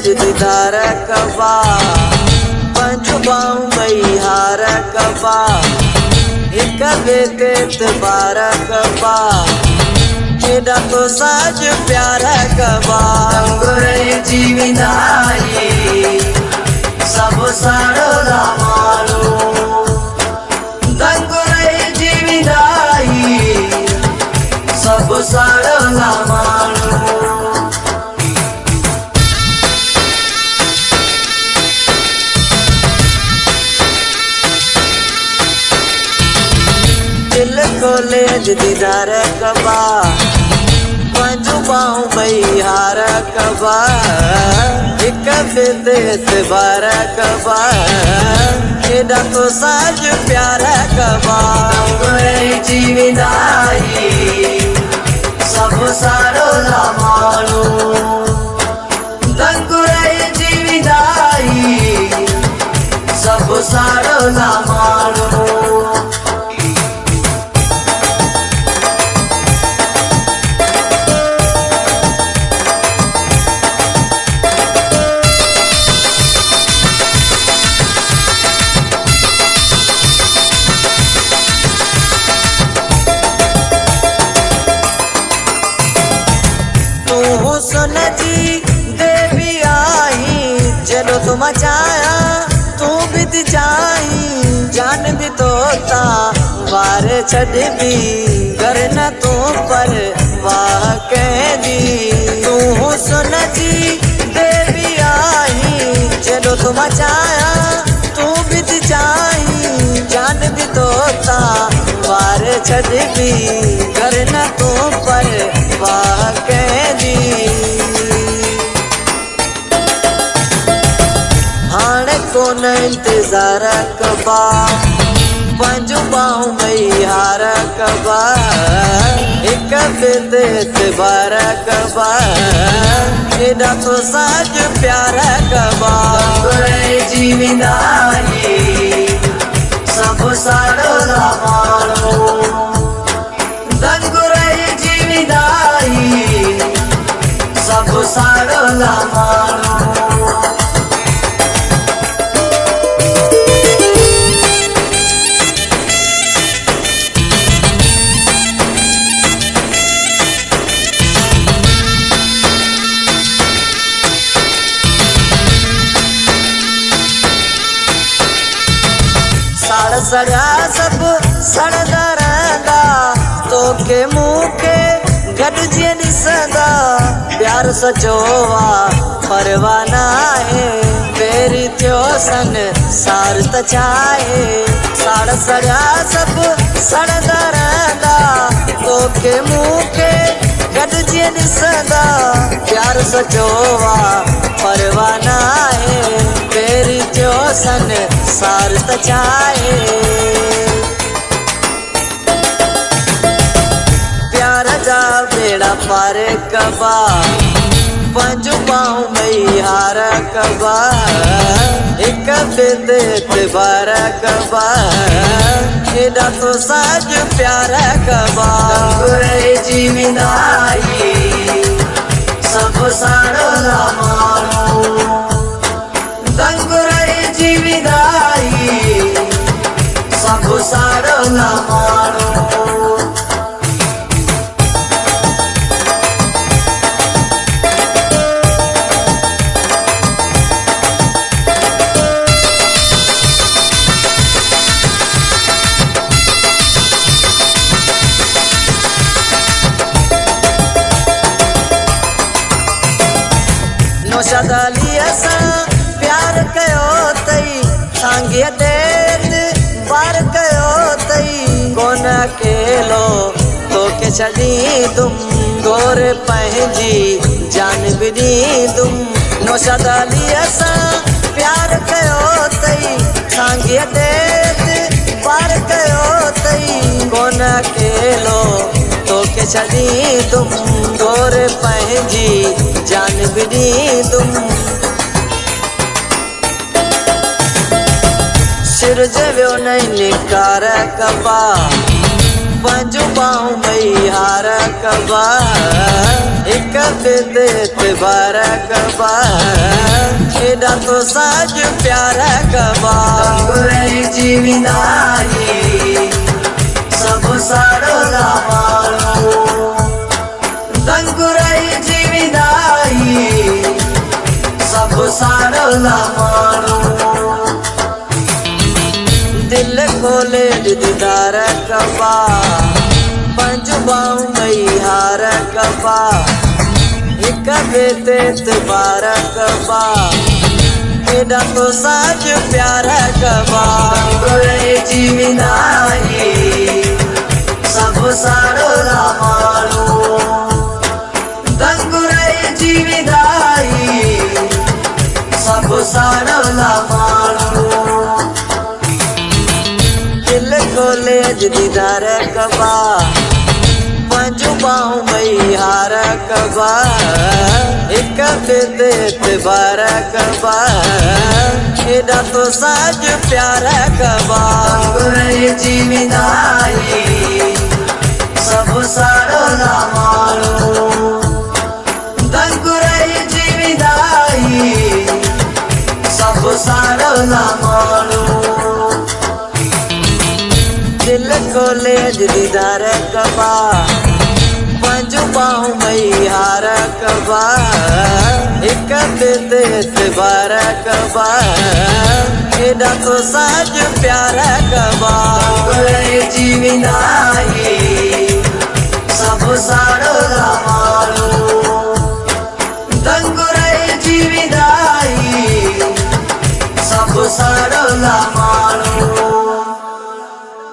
दीदार कबा पंजू बाहूं मई हार कबा एक बेते तबार कबा एडा तो साज प्यार कबा अंगुरे जीविदाई सब साड़ो मारू दंगुरे जीविदाई सब साड़ो मारू दिल खोले दीदार कबा पंजू बाहूं मई हार कबा एक बेते तबार कबा एडा तो साज प्यार कबा अंगुरे जीविदाई सब साड़ो मारू दंगुरे जीविदाई सब साड़ो मारू सुन जी देवी आई जलो तुम चाया तू भी चाही जान भी तोता वार छड़ भी घर न तू पर वाह कह दी तू सुन जी देवी आई जलो तुम चाया तू भी चाही जान भी तोता वार छड़ भी घर न तू पर वाह कह दी हाणे कोन इंतजार कबा पंजू बाहूं मई हार कबा एक बेते तबार कबा एडा तो साज प्यार कबा अंगुरे जीविदाई सब साड़ो मारू दंगुरे जीविदाई सब साड़ो मारू साड़ सड़ा सब सड़दा रहंदा तोखे मूंखे गॾिजी ॾिसंदा प्यार सचोवा परवाना आहे पहिरीं थियो सन सार त चाहे साड़ सड़ा सब सड़दा रहंदा तोखे मूंखे गॾिजी ॾिसंदा प्यार सचोवा परवाना आहे पहिरीं थियो सन सार त चाहे प्यार जा बेड़ा पार कबा पंजू बाहूं मई हार कबा एक बेते तबार कबा एडा तो साज प्यार कबा अंगुरे जीविदाई सब साड़ो मारू दंगुरे जीविदाई सब साड़ो मारू नौशादाली असां प्यार कयो तई सांगे देत बार कयो तई कोन अकेलो तोखे छॾी तुम गोर पंहिंजी जान बि ॾींदुम नौशादाली असां प्यार कयो तई सांगे देत बार कयो तई कोन अकेलो तोखे छॾी तुम गोर पंहिंजी जान बि ॾींदुम सिर जे वियो न निकार कबा पंजू बाहूं मई हार कबा एक बिदेत बार कबा एडा तो साज प्यारा कबा गंगुराई जीविदाई सब सारो मानो गंगुराई जीविदाई सब सारो मानो दिल खोले दीदार कबा पंजू बाहूं मई हार कबा एक बिदेत बार कबा एडा तो साज प्यारा कबा गंगुराई जीविदाई सब सारो मानो गंगुराई जीविदाई सब सारो मानो दिल खोले दीदार कबा पंजू बाहूं मई हार कबा एक बिदेत बार कबा एडा तो साज प्यारा कबा गंगुराई जीविदाई सब सारो मानो गंगुराई जीविदाई सब सारो मानो दिल खोले दीदार कबा पंजू बाहूं मई हार कबा एक बिदेत बार कबा एडा तो साज प्यारा कबा गंगुराई जीविदाई